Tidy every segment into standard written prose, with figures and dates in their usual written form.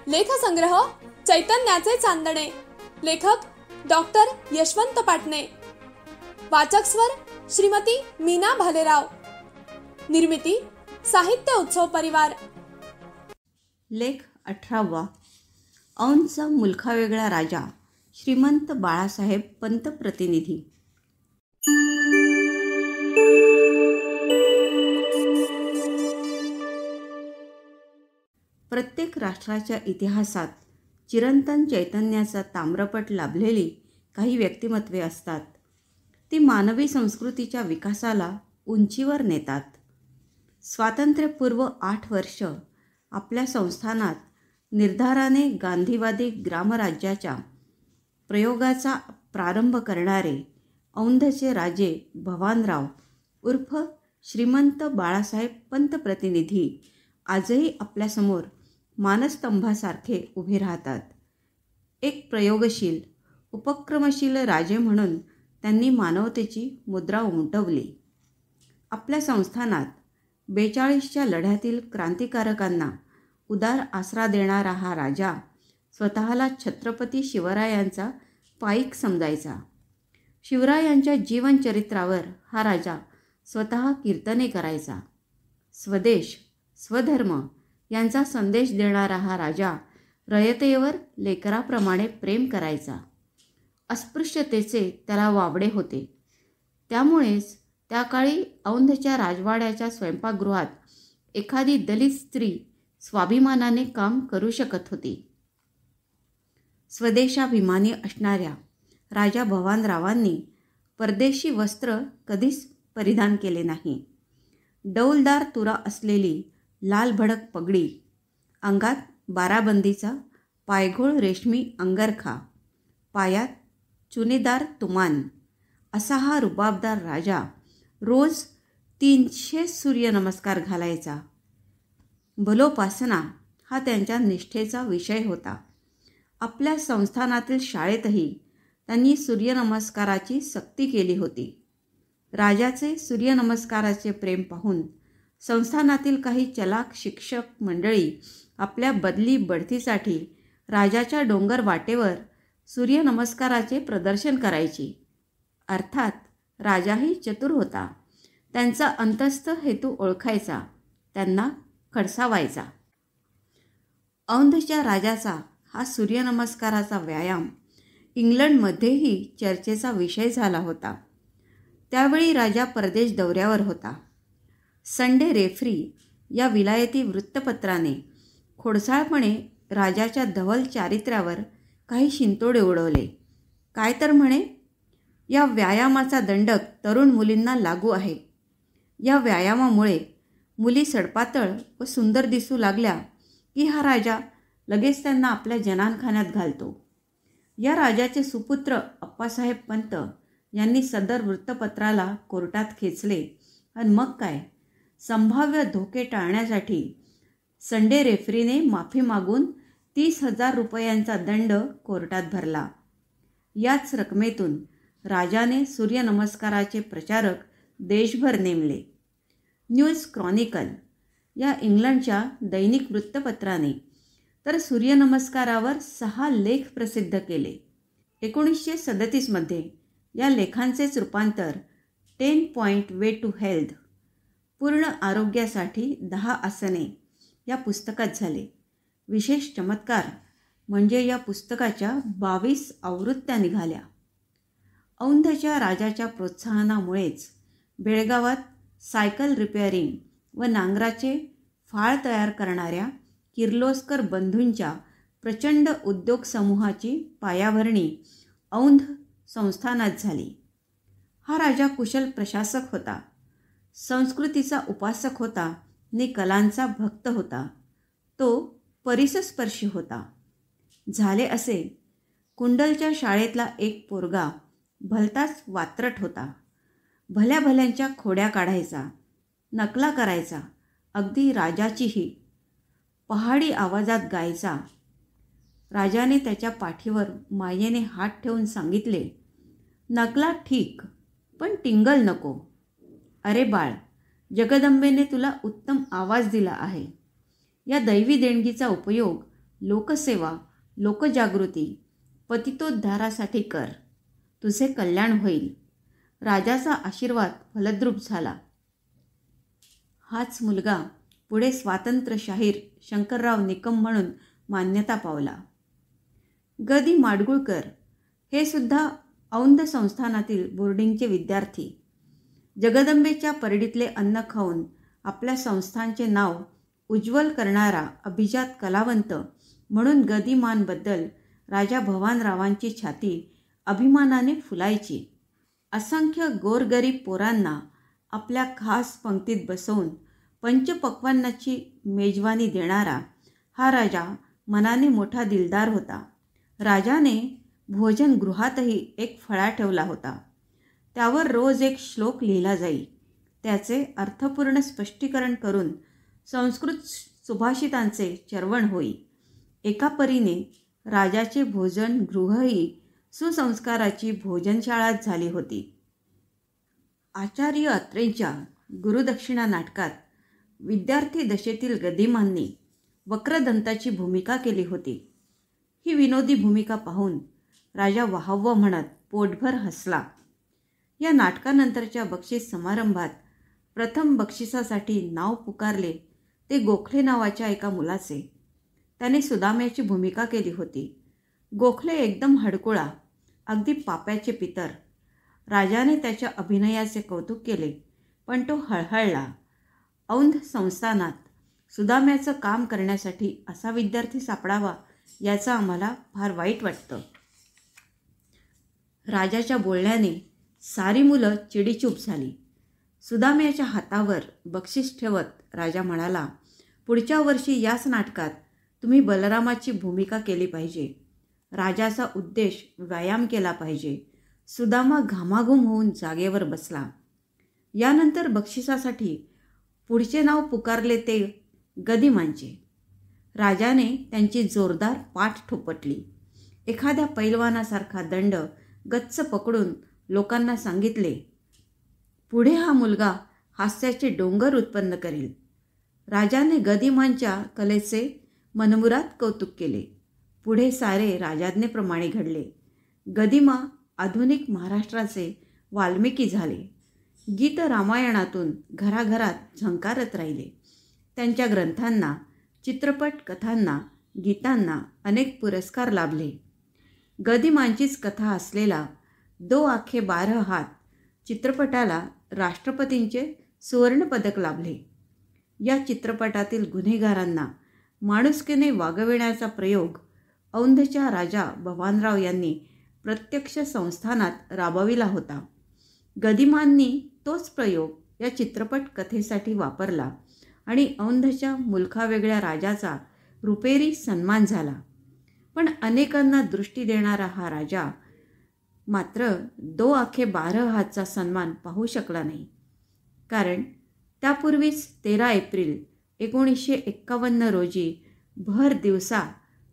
लेखसंग्रह चैतन्याचे चांदणे. लेखक डॉक्टर यशवंत पाटणे. वाचक स्वर श्रीमती मीना भालेराव. निर्मिती साहित्य उत्सव परिवार. लेख 18. औंधचा मुलखावेगळा राजा श्रीमंत बाळासाहेब पंतप्रतिनिधी. प्रत्येक राष्ट्राच्या इतिहासात चिरंतन चैतन्याचा ताम्रपट लाभलेली काही व्यक्तिमत्वे असतात. ती मानवी संस्कृतीच्या विकासाला उंचीवर नेतात. स्वातंत्र्यपूर्व 8 वर्ष आपल्या संस्थानात निर्धाराने गांधीवादी ग्रामराज्याच्या प्रयोगाचा प्रारंभ करणारे औंधचे राजे भवानराव उर्फ श्रीमंत बाळासाहेब पंतप्रतिनिधी आजही आपल्यासमोर मानस्तंभासारखे उभे राहतात. एक प्रयोगशील उपक्रमशील राजे म्हणून त्यांनी मानवतेची मुद्रा उमटवली. आपल्या संस्थानात 42च्या लढ्यातील क्रांतिकारकांना उदार आसरा देणारा हा राजा स्वतःला छत्रपती शिवरायांचा पाईक समजायचा. शिवरायांच्या जीवनचरित्रावर हा राजा स्वतः कीर्तने करायचा. स्वदेश स्वधर्म यांचा संदेश देणारा हा राजा रयतेवर लेकराप्रमाणे प्रेम करायचा. अस्पृश्यतेचे त्याला वावडे होते. त्यामुळेच त्या काळी औंधच्या राजवाड्याच्या स्वयंपाकगृहात एखादी दलित स्त्री स्वाभिमानाने काम करू शकत होती. स्वदेशाभिमानी असणाऱ्या राजा भवानरावांनी परदेशी वस्त्र कधीच परिधान केले नाही. डौलदार तुरा असलेली लाल भडक पगडी, अंगात बाराबंदीचा पायघोळ रेशमी अंगरखा, पायात चुनेदार तुमान असा हा रुबाबदार राजा रोज 300 सूर्यनमस्कार घालायचा. बलोपासना हा त्यांच्या निष्ठेचा विषय होता. आपल्या संस्थानातील शाळेतही त्यांनी सूर्यनमस्काराची सक्ती केली होती. राजाचे सूर्यनमस्काराचे प्रेम पाहून संस्थानातील काही चलाक शिक्षक मंडळी आपल्या बदली बढतीसाठी राजाच्या डोंगर वाटेवर सूर्यनमस्काराचे प्रदर्शन करायची. अर्थात राजाही चतुर होता. त्यांचा अंतस्थ हेतू ओळखायचा, त्यांना खडसावायचा. औंधच्या राजाचा हा सूर्यनमस्काराचा व्यायाम इंग्लंडमध्येही चर्चेचा विषय झाला होता. त्यावेळी राजा परदेश दौऱ्यावर होता. संडे रेफ्री या विलायती वृत्तपत्राने खोडसाळपणे राजाच्या धवल चारित्र्यावर काही शिंतोडे उडवले. काय तर म्हणे, या व्यायामाचा दंडक तरुण मुलींना लागू आहे. या व्यायामामुळे मुली सडपातळ व सुंदर दिसू लागल्या की हा राजा लगेच त्यांना आपल्या जनानखान्यात घालतो. या राजाचे सुपुत्र अप्पासाहेब पंत यांनी सदर वृत्तपत्राला कोर्टात खेचले आणि मग काय, संभाव्य धोके टाळण्यासाठी संडे रेफ्रीने माफी मागून 30,000 रुपयांचा दंड कोर्टात भरला. याच रकमेतून राजाने सूर्यनमस्काराचे प्रचारक देशभर नेमले. न्यूज क्रॉनिकल या इंग्लंडच्या दैनिक वृत्तपत्राने तर सूर्यनमस्कारावर 6 लेख प्रसिद्ध केले. 1937 या लेखांचेच रूपांतर 10 पॉइंट वे टू हेल्थ पूर्ण आरोग्यासाठी 10 आसने या पुस्तकात झाले. विशेष चमत्कार म्हणजे या पुस्तकाच्या 22 आवृत्त्या निघाल्या. औंधच्या राजाच्या प्रोत्साहनामुळेच बेळगावात सायकल रिपेअरिंग व नांगराचे फाळ तयार करणाऱ्या किर्लोस्कर बंधूंच्या प्रचंड उद्योग समूहाची पायाभरणी औंध संस्थानात झाली. हा राजा कुशल प्रशासक होता, संस्कृतीचा उपासक होता आणि कलांचा भक्त होता. तो परिसस्पर्शी होता. झाले असे, कुंडलच्या शाळेतला एक पोरगा भलताच वात्रट होता. भल्या भल्यांच्या खोड्या काढायचा, नकला करायचा, अगदी राजाचीही. पहाडी आवाजात गायचा. राजाने त्याच्या पाठीवर मायेने हात ठेवून सांगितले, नकला ठीक पण टिंगल नको. अरे बाळ, जगदंबेने तुला उत्तम आवाज दिला आहे. या दैवी देणगीचा उपयोग लोकसेवा, लोकजागृती, पतितोद्धारासाठी कर. तुझे कल्याण होईल. राजाचा आशीर्वाद फलद्रूप झाला. हाच मुलगा पुढे स्वातंत्र्यशाहीर शंकरराव निकम म्हणून मान्यता पावला. ग. माडगूळकर हे सुद्धा औंध संस्थानातील बोर्डिंगचे विद्यार्थी. जगदंबेच्या परडीतले अन्न खाऊन आपल्या संस्थांचे नाव उज्ज्वल करणारा अभिजात कलावंत म्हणून गदिमांबद्दल राजा भवानरावांची छाती अभिमानाने फुलायची. असंख्य गोरगरीब पोरांना आपल्या खास पंक्तीत बसवून पंचपक्वान्नाची मेजवानी देणारा हा राजा मनाने मोठा दिलदार होता. राजाने भोजनगृहातही एक फळा ठेवला होता. त्यावर रोज एक श्लोक लिहिला जाई. त्याचे अर्थपूर्ण स्पष्टीकरण करून संस्कृत सुभाषितांचे चर्वण होई. एका परीने राजाचे भोजनगृहही सुसंस्काराची भोजनशाळाच झाली होती. आचार्य अत्रेंच्या गुरुदक्षिणा नाटकात विद्यार्थी दशेतील गदिमांनी वक्रदंताची भूमिका केली होती. ही विनोदी भूमिका पाहून राजा वाहवा म्हणत पोटभर हसला. या नाटकानंतरच्या बक्षीस समारंभात प्रथम बक्षिसासाठी नाव पुकारले ते गोखले नावाच्या एका मुलाचे. त्याने सुदाम्याची भूमिका केली होती. गोखले एकदम हडकुळा, अगदी पाप्याचे पितर. राजाने त्याच्या अभिनयाचे कौतुक केले, पण तो हळहळला. औंध संस्थानात सुदाम्याचं काम करण्यासाठी असा विद्यार्थी सापडावा याचं आम्हाला फार वाईट वाटतं. राजाच्या बोलण्याने सारी मुलं चिडीचूप झाली. सुदाम्याच्या हातावर बक्षीस ठेवत राजा म्हणाला, पुढच्या वर्षी याच नाटकात तुम्ही बलरामाची भूमिका केली पाहिजे. राजाचा उद्देश व्यायाम केला पाहिजे. सुदामा घामाघूम होऊन जागेवर बसला. यानंतर बक्षिसासाठी पुढचे नाव पुकारले ते गदिमांचे. राजाने त्यांची जोरदार पाठ ठोपटली. एखाद्या पैलवानासारखा दंड गच्च पकडून लोकांना सांगितले, पुढे हा मुलगा हास्याचे डोंगर उत्पन्न करेल. राजाने गदिमांच्या कलेचे मनमुराद कौतुक केले. पुढे सारे राजाज्ञेप्रमाणे घडले. गदिमा आधुनिक महाराष्ट्राचे वाल्मिकी झाले. गीत रामायणातून घराघरात झंकारत राहिले. त्यांच्या ग्रंथांना, चित्रपट कथांना, गीतांना अनेक पुरस्कार लाभले. गदिमांचीच कथा असलेला दो आखे 12 हात चित्रपटाला राष्ट्रपतींचे सुवर्णपदक लाभले. या चित्रपटातील गुन्हेगारांना माणुसकीने वागविण्याचा प्रयोग औंधच्या राजा भवानराव यांनी प्रत्यक्ष संस्थानात राबविला होता. गदिमांनी तोच प्रयोग या चित्रपट कथेसाठी वापरला आणि औंधच्या मुलखावेगळ्या राजाचा रुपेरी सन्मान झाला. पण अनेकांना दृष्टी देणारा हा राजा मात्र दो आखे 12 हातचा सन्मान पाहू शकला नाही. कारण त्यापूर्वीच 13 एप्रिल 1951 रोजी भर दिवसा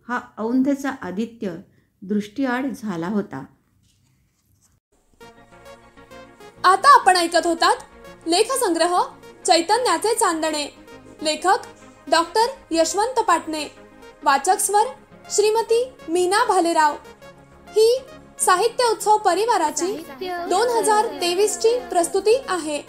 हा औंधचा आदित्य दृष्टीआड झाला होता. आता आपण ऐकत होतात लेखसंग्रह चैतन्याचे चांदणे. लेखक डॉक्टर यशवंत पाटणे. वाचक स्वर श्रीमती मीना भालेराव. ही साहित्य उत्सव परिवाराची 2023 ची प्रस्तुती आहे.